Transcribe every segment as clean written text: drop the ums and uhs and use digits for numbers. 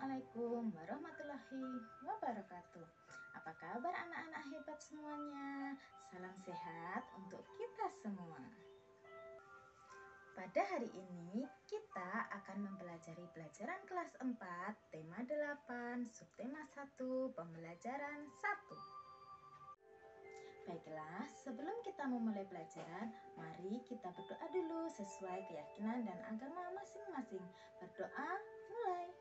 Assalamualaikum warahmatullahi wabarakatuh. Apa kabar anak-anak hebat semuanya? Salam sehat untuk kita semua. Pada hari ini kita akan mempelajari pelajaran kelas 4, tema 8, subtema 1, pembelajaran 1. Baiklah, sebelum kita memulai pelajaran, mari kita berdoa dulu sesuai keyakinan dan agama masing-masing. Berdoa, mulai.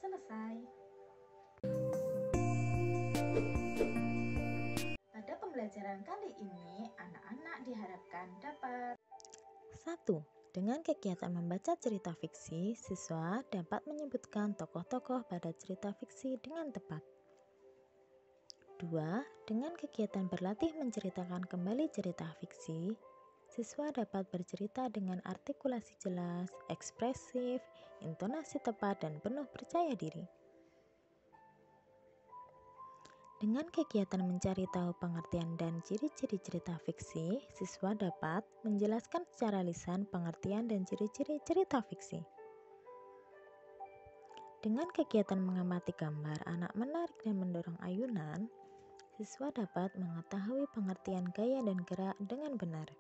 Selesai. Pada pembelajaran kali ini, anak-anak diharapkan dapat 1. Dengan kegiatan membaca cerita fiksi, siswa dapat menyebutkan tokoh-tokoh pada cerita fiksi dengan tepat. 2. Dengan kegiatan berlatih menceritakan kembali cerita fiksi, siswa dapat bercerita dengan artikulasi jelas, ekspresif, intonasi tepat, dan penuh percaya diri. Dengan kegiatan mencari tahu pengertian dan ciri-ciri cerita fiksi, siswa dapat menjelaskan secara lisan pengertian dan ciri-ciri cerita fiksi. Dengan kegiatan mengamati gambar anak menarik dan mendorong ayunan, siswa dapat mengetahui pengertian gaya dan gerak dengan benar.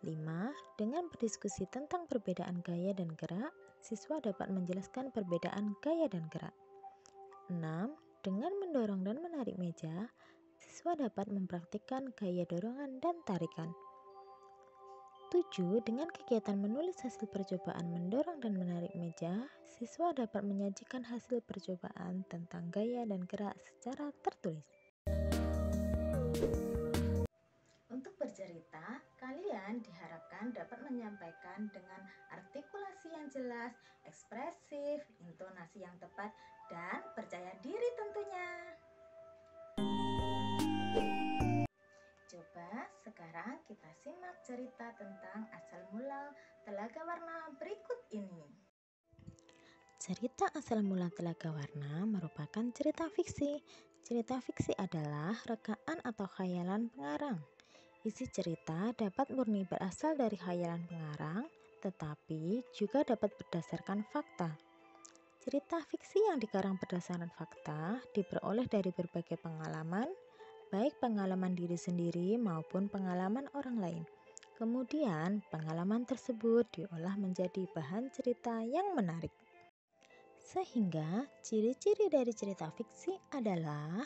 5. Dengan berdiskusi tentang perbedaan gaya dan gerak, siswa dapat menjelaskan perbedaan gaya dan gerak. 6. Dengan mendorong dan menarik meja, siswa dapat mempraktikkan gaya dorongan dan tarikan. 7. Dengan kegiatan menulis hasil percobaan mendorong dan menarik meja, siswa dapat menyajikan hasil percobaan tentang gaya dan gerak secara tertulis. Untuk bercerita, kalian diharapkan dapat menyampaikan dengan artikulasi yang jelas, ekspresif, intonasi yang tepat, dan percaya diri tentunya. Coba sekarang kita simak cerita tentang asal mula Telaga Warna berikut ini. Cerita asal mula Telaga Warna merupakan cerita fiksi. Cerita fiksi adalah rekaan atau khayalan pengarang. Isi cerita dapat murni berasal dari khayalan pengarang, tetapi juga dapat berdasarkan fakta. Cerita fiksi yang dikarang berdasarkan fakta diperoleh dari berbagai pengalaman, baik pengalaman diri sendiri maupun pengalaman orang lain. Kemudian, pengalaman tersebut diolah menjadi bahan cerita yang menarik. Sehingga, ciri-ciri dari cerita fiksi adalah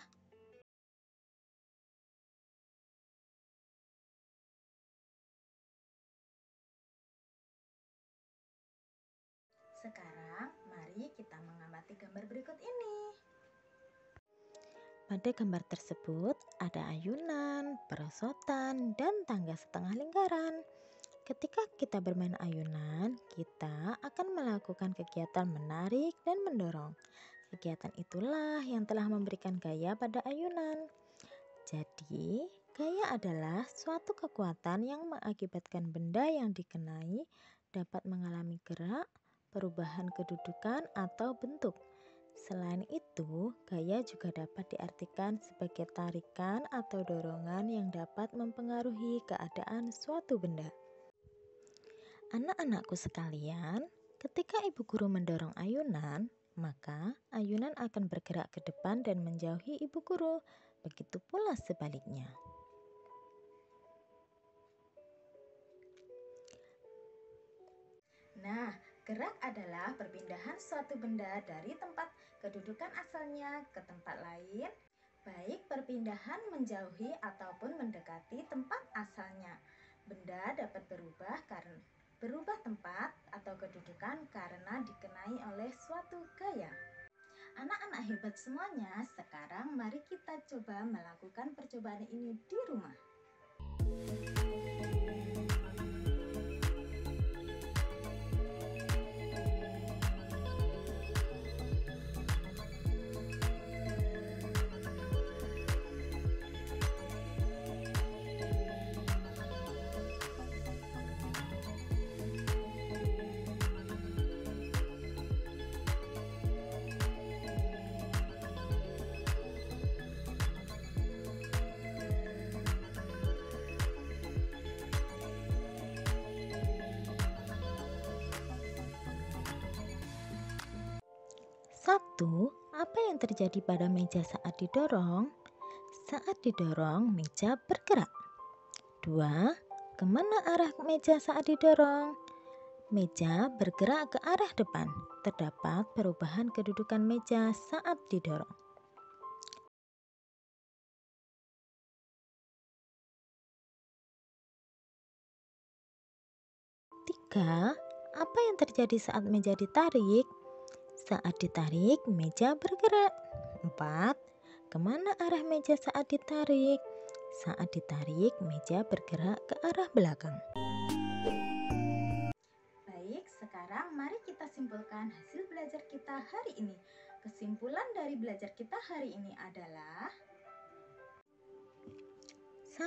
Sekarang, mari kita mengamati gambar berikut ini. pada gambar tersebut ada ayunan, perosotan, dan tangga setengah lingkaran. Ketika kita bermain ayunan, kita akan melakukan kegiatan menarik dan mendorong. Kegiatan itulah yang telah memberikan gaya pada ayunan. Jadi, gaya adalah suatu kekuatan yang mengakibatkan benda yang dikenai dapat mengalami gerak, perubahan kedudukan, atau bentuk. Selain itu, gaya juga dapat diartikan sebagai tarikan atau dorongan yang dapat mempengaruhi keadaan suatu benda. Anak-anakku sekalian, ketika ibu guru mendorong ayunan, maka ayunan akan bergerak ke depan dan menjauhi ibu guru. Begitu pula sebaliknya. Nah, gerak adalah perpindahan suatu benda dari tempat kedudukan asalnya ke tempat lain, baik perpindahan menjauhi ataupun mendekati tempat asalnya. Benda dapat berubah tempat atau kedudukan karena dikenai oleh suatu gaya. Anak-anak hebat semuanya, sekarang mari kita coba melakukan percobaan ini di rumah. 1. Apa yang terjadi pada meja saat didorong? Saat didorong, meja bergerak. 2. Kemana arah meja saat didorong? Meja bergerak ke arah depan. Terdapat perubahan kedudukan meja saat didorong. 3. Apa yang terjadi saat meja ditarik? Saat ditarik, meja bergerak. 4. Kemana arah meja saat ditarik? Saat ditarik, meja bergerak ke arah belakang. Baik, sekarang mari kita simpulkan hasil belajar kita hari ini. Kesimpulan dari belajar kita hari ini adalah 1.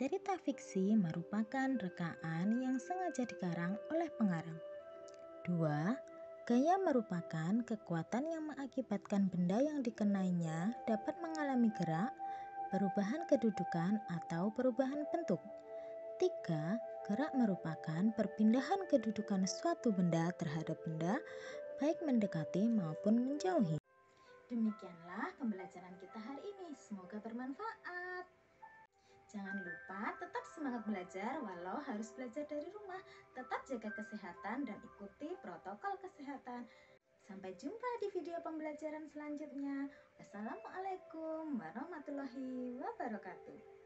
Cerita fiksi merupakan rekaan yang sengaja dikarang oleh pengarang. 2. Gaya merupakan kekuatan yang mengakibatkan benda yang dikenainya dapat mengalami gerak, perubahan kedudukan, atau perubahan bentuk. 3. Gerak merupakan perpindahan kedudukan suatu benda terhadap benda, baik mendekati maupun menjauhi. demikianlah pembelajaran kita hari ini. Semoga bermanfaat. Jangan lupa tetap semangat belajar walau harus belajar dari rumah. Tetap jaga kesehatan dan ikuti protokol kesehatan. Sampai jumpa di video pembelajaran selanjutnya. Wassalamualaikum warahmatullahi wabarakatuh.